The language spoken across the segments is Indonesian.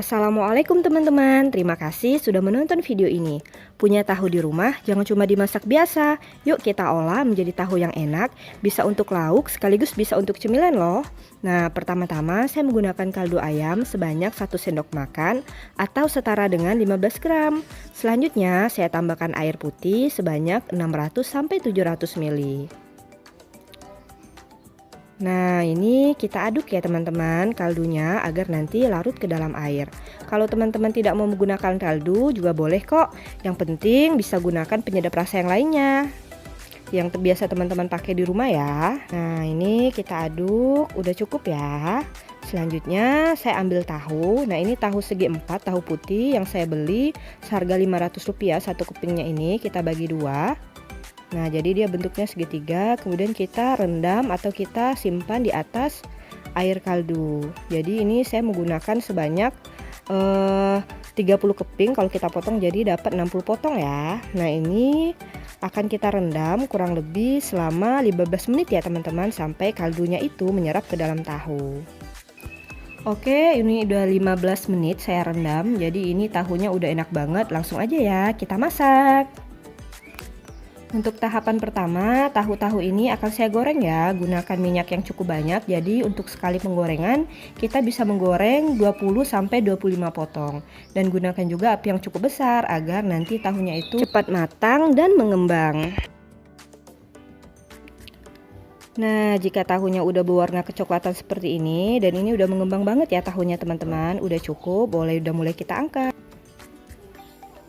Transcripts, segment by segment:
Assalamualaikum teman-teman, terima kasih sudah menonton video ini. Punya tahu di rumah, jangan cuma dimasak biasa. Yuk kita olah menjadi tahu yang enak, bisa untuk lauk sekaligus bisa untuk cemilan loh. Nah, pertama-tama saya menggunakan kaldu ayam sebanyak 1 sendok makan atau setara dengan 15 gram. Selanjutnya saya tambahkan air putih sebanyak 600-700 ml. Nah, ini kita aduk ya teman-teman kaldunya agar nanti larut ke dalam air. Kalau teman-teman tidak mau menggunakan kaldu juga boleh kok. Yang penting bisa gunakan penyedap rasa yang lainnya yang biasa teman-teman pakai di rumah ya. Nah, ini kita aduk, udah cukup ya. Selanjutnya saya ambil tahu. Nah, ini tahu segi 4, tahu putih yang saya beli seharga Rp500 satu kepingnya ini kita bagi dua. Nah, jadi dia bentuknya segitiga, kemudian kita rendam atau kita simpan di atas air kaldu. Jadi ini saya menggunakan sebanyak 30 keping, kalau kita potong jadi dapat 60 potong ya. Nah, ini akan kita rendam kurang lebih selama 15 menit ya teman-teman, sampai kaldunya itu menyerap ke dalam tahu. Oke, ini udah 15 menit saya rendam, jadi ini tahunya udah enak banget. Langsung aja ya kita masak. Untuk tahapan pertama, tahu-tahu ini akan saya goreng ya, gunakan minyak yang cukup banyak. Jadi untuk sekali penggorengan kita bisa menggoreng 20-25 potong. Dan gunakan juga api yang cukup besar agar nanti tahunya itu cepat matang dan mengembang. Nah, jika tahunya udah berwarna kecoklatan seperti ini dan ini udah mengembang banget ya tahunya teman-teman, udah cukup, udah mulai kita angkat.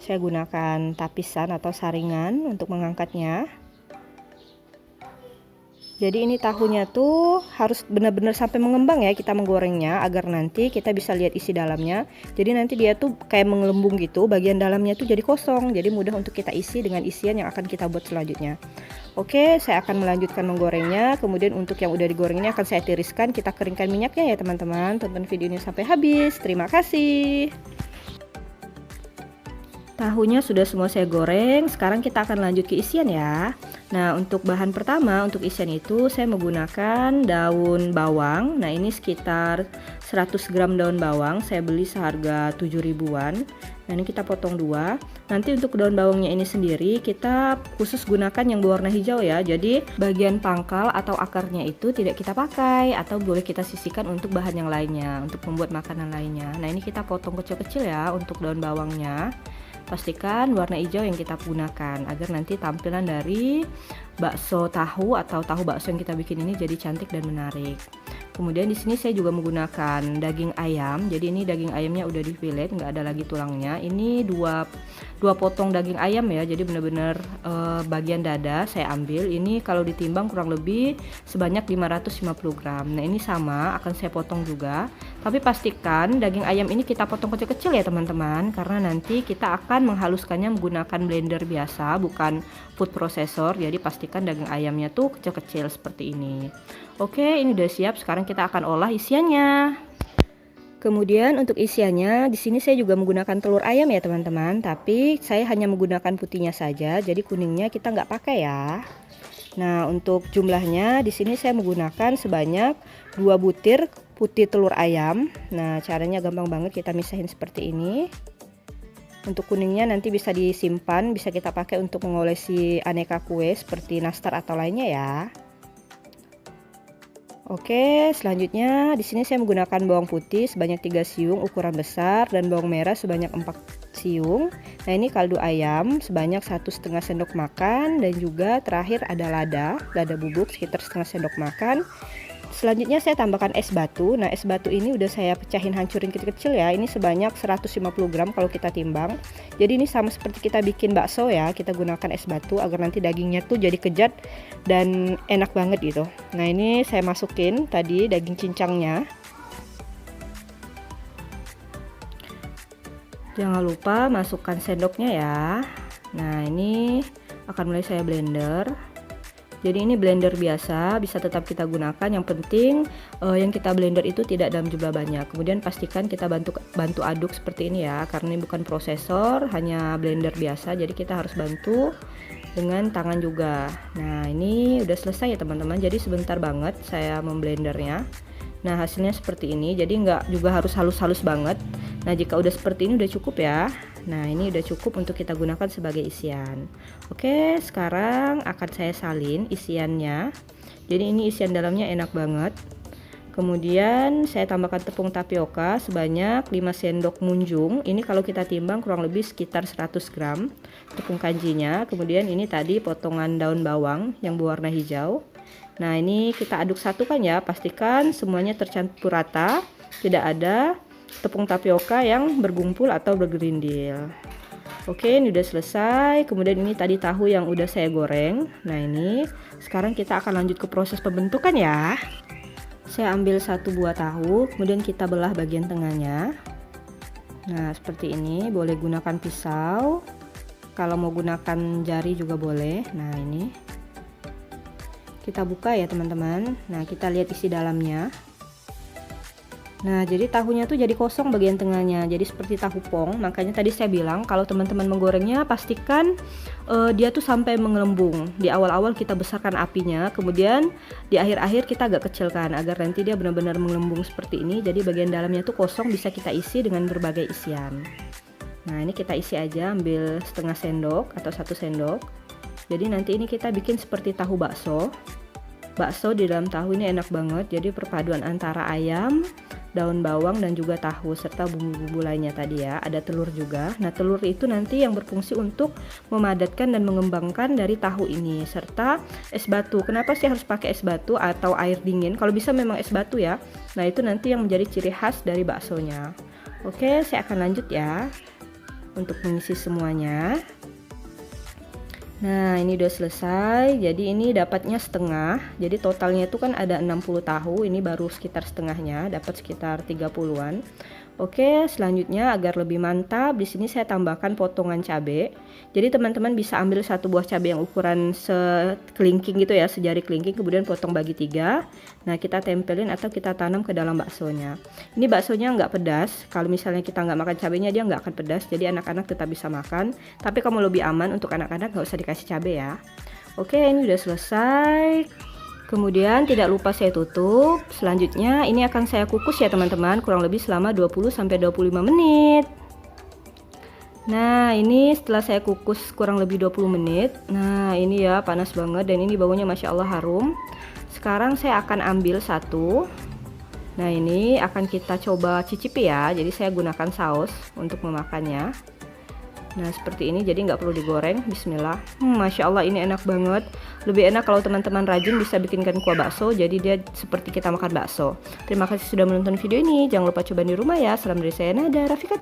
Saya gunakan tapisan atau saringan untuk mengangkatnya. Jadi ini tahunya tuh harus benar-benar sampai mengembang ya kita menggorengnya, agar nanti kita bisa lihat isi dalamnya. Jadi nanti dia tuh kayak mengelembung gitu, bagian dalamnya tuh jadi kosong. Jadi mudah untuk kita isi dengan isian yang akan kita buat selanjutnya. Oke, saya akan melanjutkan menggorengnya. Kemudian untuk yang udah digoreng ini akan saya tiriskan, kita keringkan minyaknya ya teman-teman. Tonton video ini sampai habis. Terima kasih. Tahunya sudah semua saya goreng, sekarang kita akan lanjut ke isian ya. Nah, untuk bahan pertama, untuk isian itu saya menggunakan daun bawang. Nah, ini sekitar 100 gram daun bawang, saya beli seharga 7 ribuan. Nah, ini kita potong dua. Nanti untuk daun bawangnya ini sendiri kita khusus gunakan yang berwarna hijau ya. Jadi bagian pangkal atau akarnya itu tidak kita pakai, atau boleh kita sisihkan untuk bahan yang lainnya, untuk membuat makanan lainnya. Nah, ini kita potong kecil-kecil ya untuk daun bawangnya. Pastikan warna hijau yang kita gunakan agar nanti tampilan dari bakso tahu atau tahu bakso yang kita bikin ini jadi cantik dan menarik. Kemudian di sini saya juga menggunakan daging ayam. Jadi ini daging ayamnya udah di fillet, nggak ada lagi tulangnya. Ini dua potong daging ayam ya. Jadi benar-benar bagian dada saya ambil. Ini kalau ditimbang kurang lebih sebanyak 550 gram. Nah, ini sama akan saya potong juga. Tapi pastikan daging ayam ini kita potong kecil-kecil ya teman-teman, karena nanti kita akan menghaluskannya menggunakan blender biasa, bukan food processor. Jadi pastikan daging ayamnya tuh kecil-kecil seperti ini. Oke, ini udah siap. Sekarang kita akan olah isiannya. Kemudian untuk isiannya di sini saya juga menggunakan telur ayam ya teman-teman, tapi saya hanya menggunakan putihnya saja, jadi kuningnya kita nggak pakai ya. Nah, untuk jumlahnya di sini saya menggunakan sebanyak 2 butir putih telur ayam. Nah, caranya gampang banget, kita misahin seperti ini. Untuk kuningnya nanti bisa disimpan, bisa kita pakai untuk mengolesi aneka kue seperti nastar atau lainnya ya. Oke, selanjutnya di sini saya menggunakan bawang putih sebanyak 3 siung ukuran besar dan bawang merah sebanyak 4 siung. Nah, ini kaldu ayam sebanyak 1,5 sendok makan, dan juga terakhir ada lada bubuk sekitar setengah sendok makan. Selanjutnya saya tambahkan es batu. Nah, es batu ini udah saya pecahin, hancurin kecil-kecil ya. Ini sebanyak 150 gram kalau kita timbang. Jadi ini sama seperti kita bikin bakso ya. Kita gunakan es batu agar nanti dagingnya tuh jadi kejat dan enak banget gitu. Nah, ini saya masukin tadi daging cincangnya. Jangan lupa masukkan sendoknya ya. Nah, ini akan mulai saya blender. Jadi ini blender biasa, bisa tetap kita gunakan. Yang penting yang kita blender itu tidak dalam jumlah banyak. Kemudian pastikan kita bantu aduk seperti ini ya, karena ini bukan prosesor, hanya blender biasa. Jadi kita harus bantu dengan tangan juga. Nah, ini udah selesai ya teman-teman. Jadi sebentar banget saya memblendernya. Nah, hasilnya seperti ini, jadi nggak juga harus halus-halus banget. Nah, jika udah seperti ini udah cukup ya. Nah, ini udah cukup untuk kita gunakan sebagai isian. Oke, sekarang akan saya salin isiannya. Jadi ini isian dalamnya enak banget. Kemudian saya tambahkan tepung tapioka sebanyak 5 sendok munjung. Ini kalau kita timbang kurang lebih sekitar 100 gram tepung kanjinya. Kemudian ini tadi potongan daun bawang yang berwarna hijau. Nah, ini kita aduk satukan ya, pastikan semuanya tercampur rata, tidak ada tepung tapioka yang bergumpul atau bergerindil. Oke, ini udah selesai. Kemudian ini tadi tahu yang udah saya goreng. Nah, ini sekarang kita akan lanjut ke proses pembentukan ya. Saya ambil satu buah tahu, kemudian kita belah bagian tengahnya. Nah, seperti ini, boleh gunakan pisau. Kalau mau gunakan jari juga boleh. Nah, ini kita buka ya teman-teman. Nah, kita lihat isi dalamnya. Nah, jadi tahunya tuh jadi kosong bagian tengahnya, jadi seperti tahu pong. Makanya tadi saya bilang kalau teman-teman menggorengnya pastikan dia tuh sampai menggelembung. Di awal-awal kita besarkan apinya, kemudian di akhir-akhir kita agak kecilkan agar nanti dia benar-benar menggelembung seperti ini. Jadi bagian dalamnya tuh kosong, bisa kita isi dengan berbagai isian. Nah, ini kita isi aja, ambil setengah sendok atau 1 sendok. Jadi nanti ini kita bikin seperti tahu bakso. Bakso di dalam tahu ini enak banget. Jadi perpaduan antara ayam, daun bawang dan juga tahu serta bumbu-bumbu lainnya tadi ya. Ada telur juga. Nah, telur itu nanti yang berfungsi untuk memadatkan dan mengembangkan dari tahu ini, serta es batu. Kenapa sih harus pakai es batu atau air dingin? Kalau bisa memang es batu ya. Nah, itu nanti yang menjadi ciri khas dari baksonya. Oke, saya akan lanjut ya untuk mengisi semuanya. Nah, ini udah selesai. Jadi ini dapatnya setengah. Jadi totalnya itu kan ada 60 tahu. Ini baru sekitar setengahnya, dapat sekitar 30-an. Oke, selanjutnya agar lebih mantap, di sini saya tambahkan potongan cabai. Jadi teman-teman bisa ambil satu buah cabai yang ukuran sekelingking gitu ya, sejari kelingking, kemudian potong bagi 3. Nah, kita tempelin atau kita tanam ke dalam baksonya. Ini baksonya nggak pedas. Kalau misalnya kita nggak makan cabainya, dia nggak akan pedas. Jadi anak-anak tetap bisa makan. Tapi kamu lebih aman untuk anak-anak nggak usah dikasih cabai ya. Oke, ini udah selesai. Kemudian tidak lupa saya tutup. Selanjutnya ini akan saya kukus ya teman-teman, kurang lebih selama 20-25 menit. Nah, ini setelah saya kukus kurang lebih 20 menit. Nah, ini ya panas banget dan ini baunya Masya Allah harum. Sekarang saya akan ambil satu. Nah, ini akan kita coba cicipi ya. Jadi saya gunakan saus untuk memakannya. Nah, seperti ini, jadi nggak perlu digoreng. Bismillah. Masya Allah, ini enak banget. Lebih enak kalau teman-teman rajin bisa bikinkan kuah bakso, jadi dia seperti kita makan bakso. Terima kasih sudah menonton video ini. Jangan lupa coba di rumah ya. Salam dari saya, Nada Rafika.